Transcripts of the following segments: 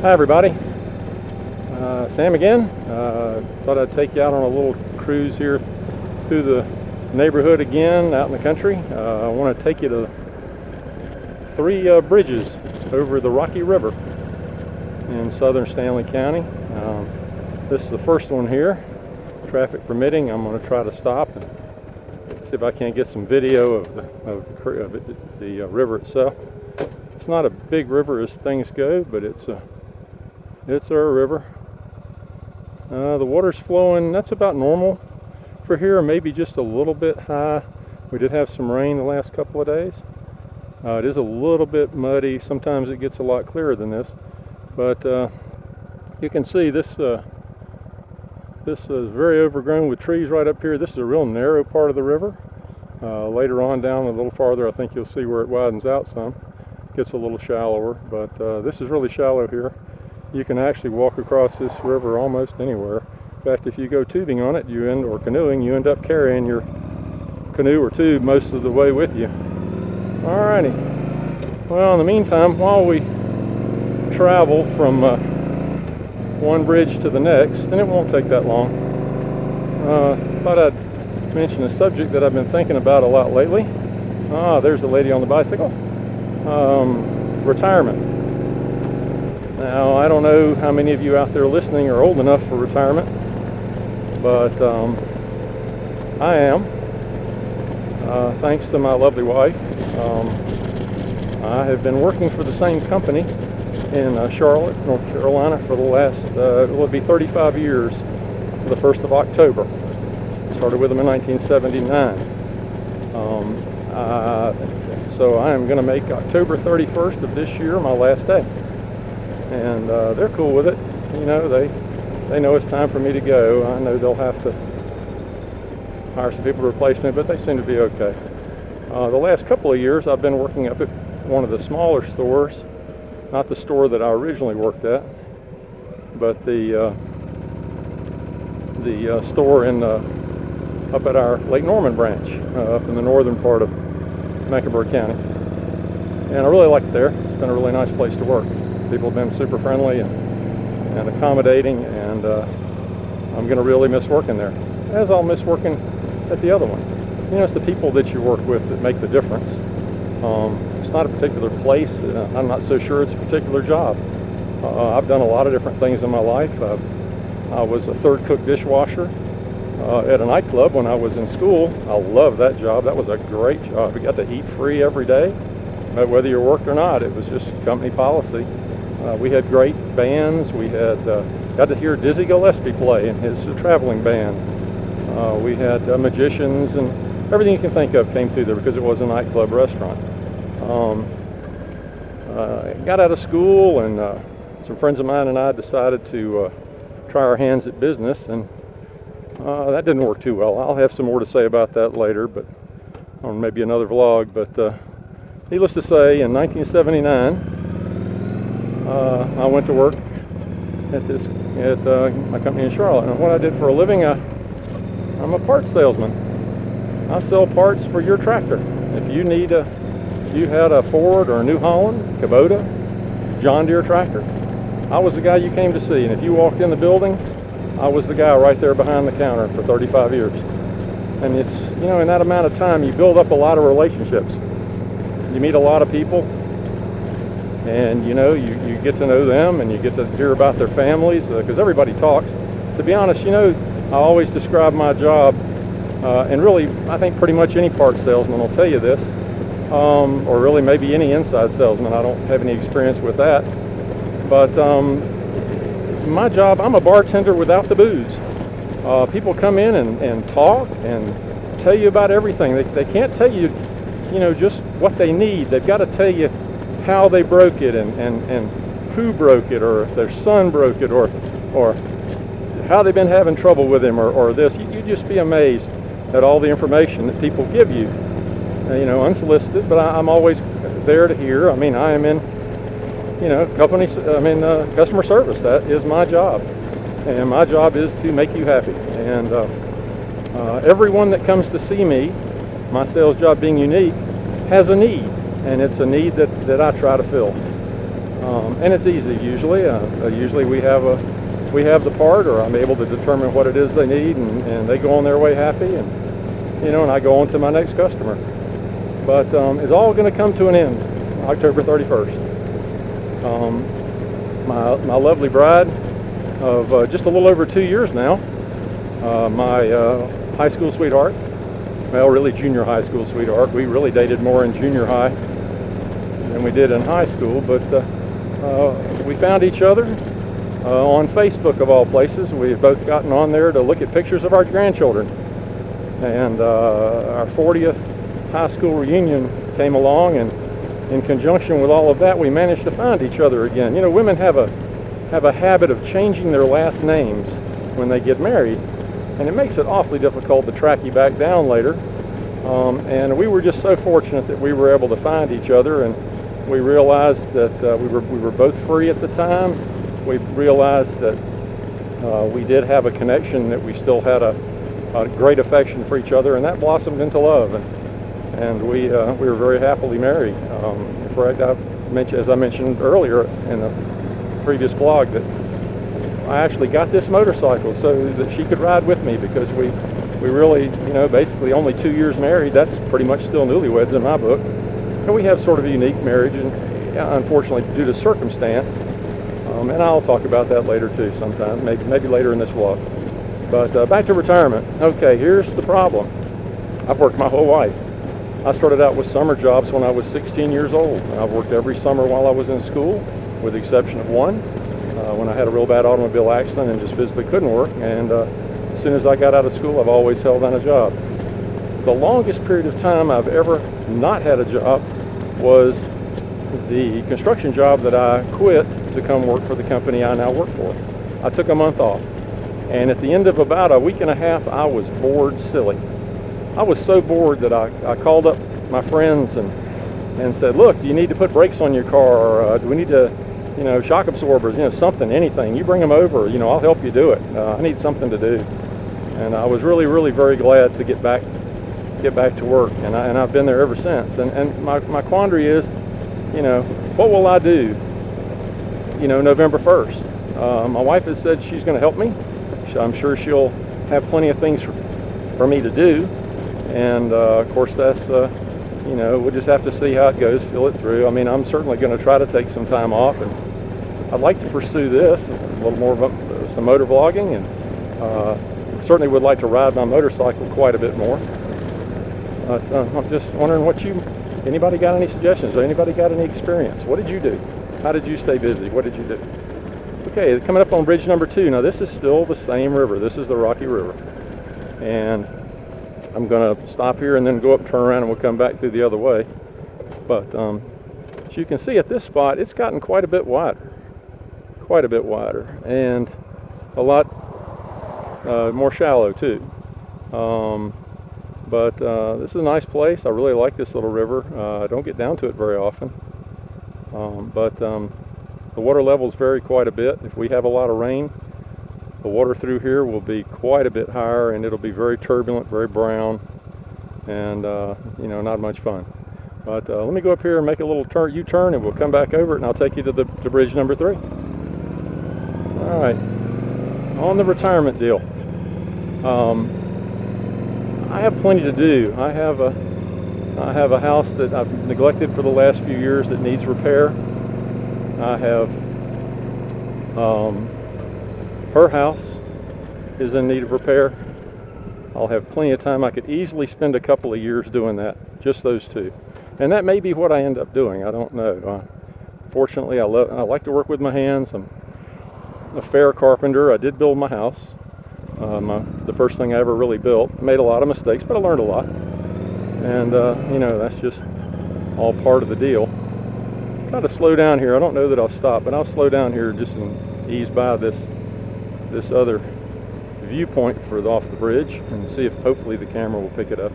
Hi everybody, Sam again. Thought I'd take you out on a little cruise here through the neighborhood again, out in the country. I want to take you to three bridges over the Rocky River in southern Stanley County. This is the first one here. Traffic permitting, I'm going to try to stop and see if I can't get some video of the river itself. It's not a big river as things go, but it's our river. The water's flowing, that's about normal for here, maybe just a little bit high. We did have some rain the last couple of days. It is a little bit muddy. Sometimes it gets a lot clearer than this, but you can see this is very overgrown with trees right up here. This is a real narrow part of the river. Later on down a little farther, I think you'll see where it widens out some. Gets a little shallower, but this is really shallow here. You can actually walk across this river almost anywhere. In fact, if you go tubing on it, or canoeing, you end up carrying your canoe or tube most of the way with you. Alrighty. Well, in the meantime, while we travel from one bridge to the next, and it won't take that long, thought I'd mention a subject that I've been thinking about a lot lately. There's the lady on the bicycle. Retirement. Now, I don't know how many of you out there listening are old enough for retirement, but I am. Thanks to my lovely wife. I have been working for the same company in Charlotte, North Carolina for the last, it will be 35 years, the 1st of October. Started with them in 1979. So I am going to make October 31st of this year my last day. And they're cool with it. You know, they know it's time for me to go. I know they'll have to hire some people to replace me, but they seem to be okay. The last couple of years I've been working up at one of the smaller stores, not the store that I originally worked at, but the store up at our Lake Norman branch, up in the northern part of Mecklenburg County. And I really like it there. It's been a really nice place to work. People have been super friendly and accommodating, and I'm going to really miss working there, as I'll miss working at the other one. You know, it's the people that you work with that make the difference. It's not a particular place. I'm not so sure it's a particular job. I've done a lot of different things in my life. I was a third cook dishwasher at a nightclub when I was in school. I loved that job. That was a great job. We got to eat free every day, whether you worked or not. It was just company policy. We had great bands. We had got to hear Dizzy Gillespie play in his traveling band. We had magicians, and everything you can think of came through there because it was a nightclub restaurant. Got out of school, and some friends of mine and I decided to try our hands at business, and that didn't work too well. I'll have some more to say about that later, but on maybe another vlog. But needless to say, in 1979, I went to work at my company in Charlotte. And what I did for a living, I'm a parts salesman. I sell parts for your tractor. If you need you had a Ford or a New Holland, Kubota, John Deere tractor, I was the guy you came to see. And if you walked in the building, I was the guy right there behind the counter for 35 years. And it's, you know, in that amount of time, you build up a lot of relationships. You meet a lot of people, and you know, you get to know them, and you get to hear about their families, because everybody talks. To be honest, you know, I always describe my job, and really, I think pretty much any parts salesman will tell you this, or really maybe any inside salesman. I don't have any experience with that, but my job, I'm a bartender without the booze. People come in and talk and tell you about everything. They can't tell you, you know, just what they need. They've got to tell you how they broke it, and who broke it, or if their son broke it, or how they've been having trouble with him, or this. You'd just be amazed at all the information that people give you, you know, unsolicited. But I'm always there to hear. I mean, I am in, you know, customer service. That is my job, and my job is to make you happy. And everyone that comes to see me, my sales job being unique, has a need, and it's a need that I try to fill. And it's easy usually. Usually we have the part, or I'm able to determine what it is they need, and they go on their way happy, and I go on to my next customer. But it's all going to come to an end October 31st. My lovely bride of just a little over 2 years now, my high school sweetheart, well, really junior high school sweetheart. We really dated more in junior high than we did in high school, but we found each other on Facebook of all places. We've both gotten on there to look at pictures of our grandchildren, and our 40th high school reunion came along, and in conjunction with all of that, we managed to find each other again. You know, women have a habit of changing their last names when they get married, and it makes it awfully difficult to track you back down later. And we were just so fortunate that we were able to find each other, and we realized that we were both free at the time. We realized that we did have a connection, that we still had a great affection for each other, and that blossomed into love. And we were very happily married. In fact, as I mentioned earlier in a previous blog, that I actually got this motorcycle so that she could ride with me, because we really, basically only 2 years married. That's pretty much still newlyweds in my book. And we have sort of a unique marriage, and unfortunately due to circumstance, and I'll talk about that later too sometime, maybe later in this vlog. But back to retirement. Okay, here's the problem. I've worked my whole life. I started out with summer jobs when I was 16 years old. I've worked every summer while I was in school, with the exception of one, when I had a real bad automobile accident and just physically couldn't work. And as soon as I got out of school, I've always held down a job. The longest period of time I've ever not had a job was the construction job that I quit to come work for the company I now work for. I took a month off, and at the end of about a week and a half, I was bored silly. I was so bored that I called up my friends and said, look, do you need to put brakes on your car, or do we need to, shock absorbers, something, anything. You bring them over, I'll help you do it. I need something to do. And I was really, really very glad to get back to work, and I've been there ever since. And my quandary is, what will I do, November 1st? My wife has said she's going to help me. I'm sure she'll have plenty of things for me to do. And of course, that's, we'll just have to see how it goes, feel it through. I mean, I'm certainly going to try to take some time off, and I'd like to pursue this, a little more of some motor vlogging, and certainly would like to ride my motorcycle quite a bit more. I'm just wondering anybody got any suggestions, or anybody got any experience? What did you do? How did you stay busy? What did you do? Okay, coming up on bridge number 2. Now, this is still the same river. This is the Rocky River. And I'm going to stop here and then go up, turn around, and we'll come back through the other way. But as you can see at this spot, it's gotten quite a bit wider. Quite a bit wider. And a lot more shallow, too. But this is a nice place. I really like this little river. I don't get down to it very often. But the water levels vary quite a bit. If we have a lot of rain, the water through here will be quite a bit higher, and it'll be very turbulent, very brown, and not much fun. But let me go up here and make a little U-turn, and we'll come back over it, and I'll take you to bridge number 3. All right, on the retirement deal. I have plenty to do. I have a house that I've neglected for the last few years that needs repair. I have her house is in need of repair. I'll have plenty of time. I could easily spend a couple of years doing that, just those two. And that may be what I end up doing. I don't know. Fortunately, I like to work with my hands. I'm a fair carpenter. I did build my house. The first thing I ever really built. I made a lot of mistakes, but I learned a lot. And, that's just all part of the deal. Try to slow down here. I don't know that I'll stop, but I'll slow down here just and ease by this other viewpoint off the bridge, and see if hopefully the camera will pick it up.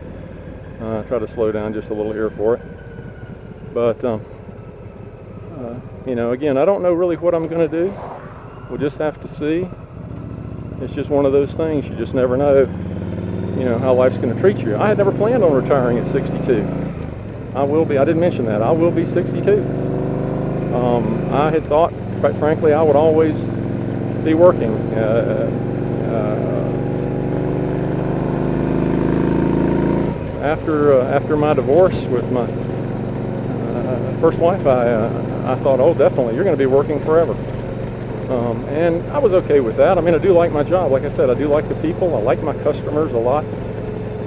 Try to slow down just a little here for it. But, again, I don't know really what I'm going to do. We'll just have to see. It's just one of those things. You just never know, how life's going to treat you. I had never planned on retiring at 62. I will be. I didn't mention that. I will be 62. I had thought, quite frankly, I would always be working. After my divorce with my first wife, I thought, oh, definitely, you're going to be working forever. And I was okay with that. I mean, I do like my job. Like I said, I do like the people. I like my customers a lot.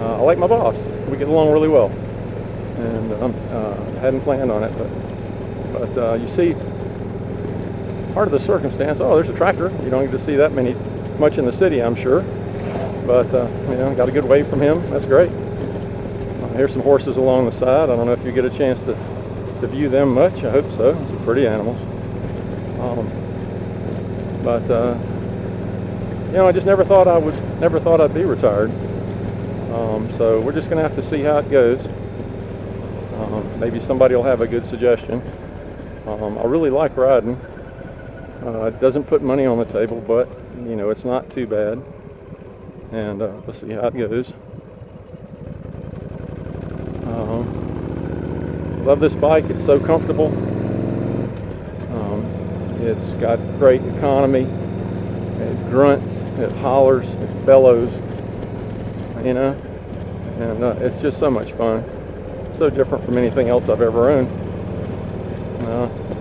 I like my boss. We get along really well. And I hadn't planned on it, but you see, part of the circumstance. Oh, there's a tractor. You don't get to see that much in the city, I'm sure. But you know, got a good wave from him. That's great. Here's some horses along the side. I don't know if you get a chance to view them much. I hope so. Some pretty animals. But you know, I just never thought I'd be retired. So we're just going to have to see how it goes. Maybe somebody will have a good suggestion. I really like riding. It doesn't put money on the table, but you know, it's not too bad. And let's see how it goes. Love this bike. It's so comfortable. It's got great economy. It grunts, it hollers, it bellows, you know, and it's just so much fun. It's so different from anything else I've ever owned.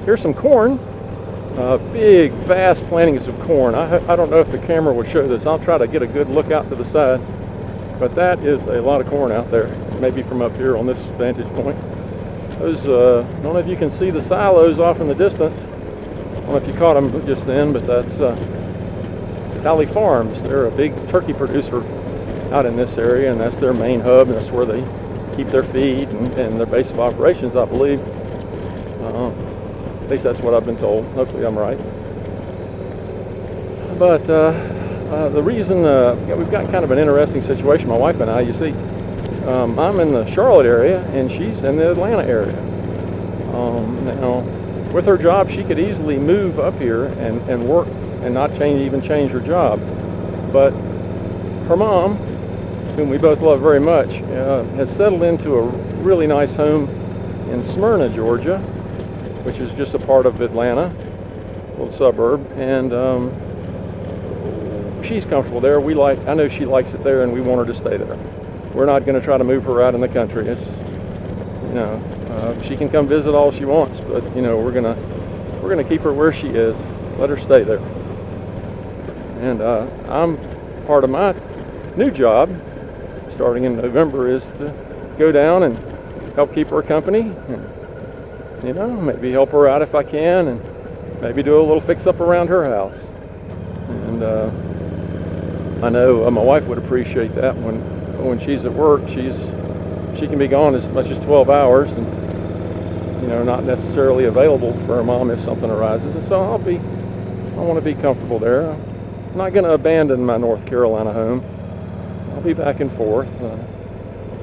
Here's some corn. Big, vast plantings of corn. I don't know if the camera would show this. I'll try to get a good look out to the side. But that is a lot of corn out there, maybe from up here on this vantage point. Those, I don't know if you can see the silos off in the distance. I don't know if you caught them just then, but that's Tally Farms. They're a big turkey producer out in this area, and that's their main hub, and that's where they keep their feed and their base of operations, I believe. At least that's what I've been told. Hopefully I'm right. But the reason, we've got kind of an interesting situation, my wife and I. You see, I'm in the Charlotte area, and she's in the Atlanta area. Now, with her job, she could easily move up here and work and not even change her job. But her mom, whom we both love very much, has settled into a really nice home in Smyrna, Georgia, which is just a part of Atlanta, a little suburb, and she's comfortable there. I know she likes it there, and we want her to stay there. We're not going to try to move her out in the country. It's, you know, she can come visit all she wants, but you know, we're gonna keep her where she is. Let her stay there. And I'm part of my new job, starting in November, is to go down and help keep her company. And, you know, maybe help her out if I can, and maybe do a little fix-up around her house. And I know my wife would appreciate that. When she's at work, she can be gone as much as 12 hours, and you know, not necessarily available for her mom if something arises. And so I want to be comfortable there. I'm not going to abandon my North Carolina home. I'll be back and forth.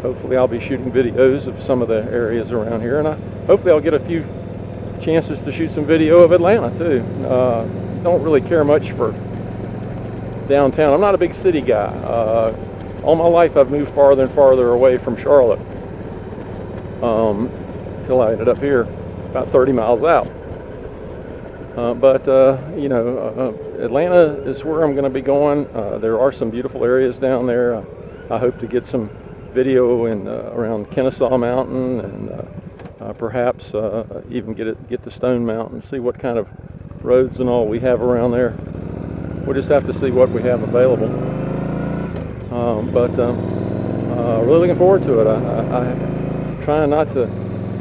Hopefully I'll be shooting videos of some of the areas around here, and hopefully I'll get a few chances to shoot some video of Atlanta too. Don't really care much for downtown. I'm not a big city guy. All my life I've moved farther and farther away from Charlotte until I ended up here about 30 miles out. But you know, Atlanta is where I'm going to be going. There are some beautiful areas down there. I hope to get some video in around Kennesaw Mountain, and perhaps even get to Stone Mountain, see what kind of roads and all we have around there. We'll just have to see what we have available. But really looking forward to it. I'm trying not to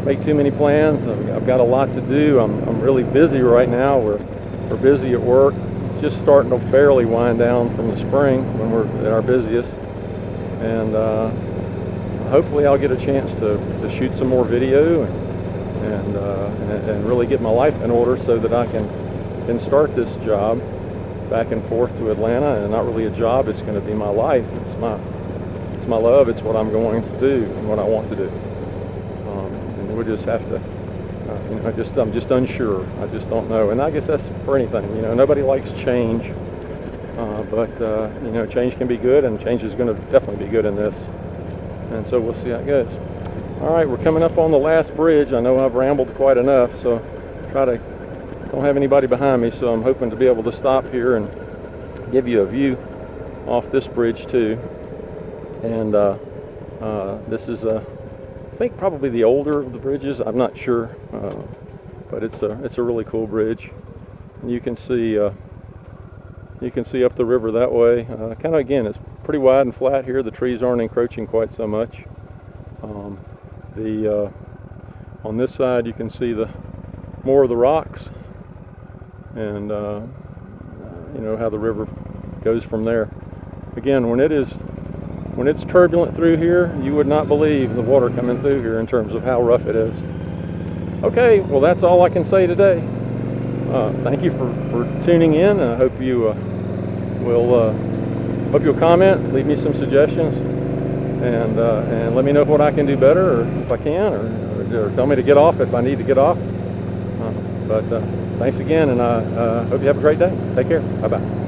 make too many plans. I've got a lot to do. I'm really busy right now. We're busy at work. It's just starting to barely wind down from the spring when we're at our busiest. And hopefully I'll get a chance to shoot some more video and really get my life in order so that I can start this job back and forth to Atlanta. And not really a job, it's going to be my life. It's my love. It's what I'm going to do and what I want to do. And we'll just have to, you know, I'm just unsure. I just don't know. And I guess that's for anything. You know, nobody likes change. But you know, change can be good, and change is going to definitely be good in this. And so we'll see how it goes. All right, we're coming up on the last bridge. I know I've rambled quite enough, so try to don't have anybody behind me, so I'm hoping to be able to stop here and give you a view off this bridge too. And this is I think probably the older of the bridges. I'm not sure, but it's a really cool bridge. And you can see up the river that way. Kind of, again, it's pretty wide and flat here. The trees aren't encroaching quite so much. On this side you can see more of the rocks, and you know how the river goes from there. Again, when it's turbulent through here, you would not believe the water coming through here in terms of how rough it is. Okay, well, that's all I can say today. Thank you for tuning in. I hope you hope you'll comment, leave me some suggestions, and let me know what I can do better, or if I can, or tell me to get off if I need to get off. But thanks again, and I hope you have a great day. Take care. Bye-bye.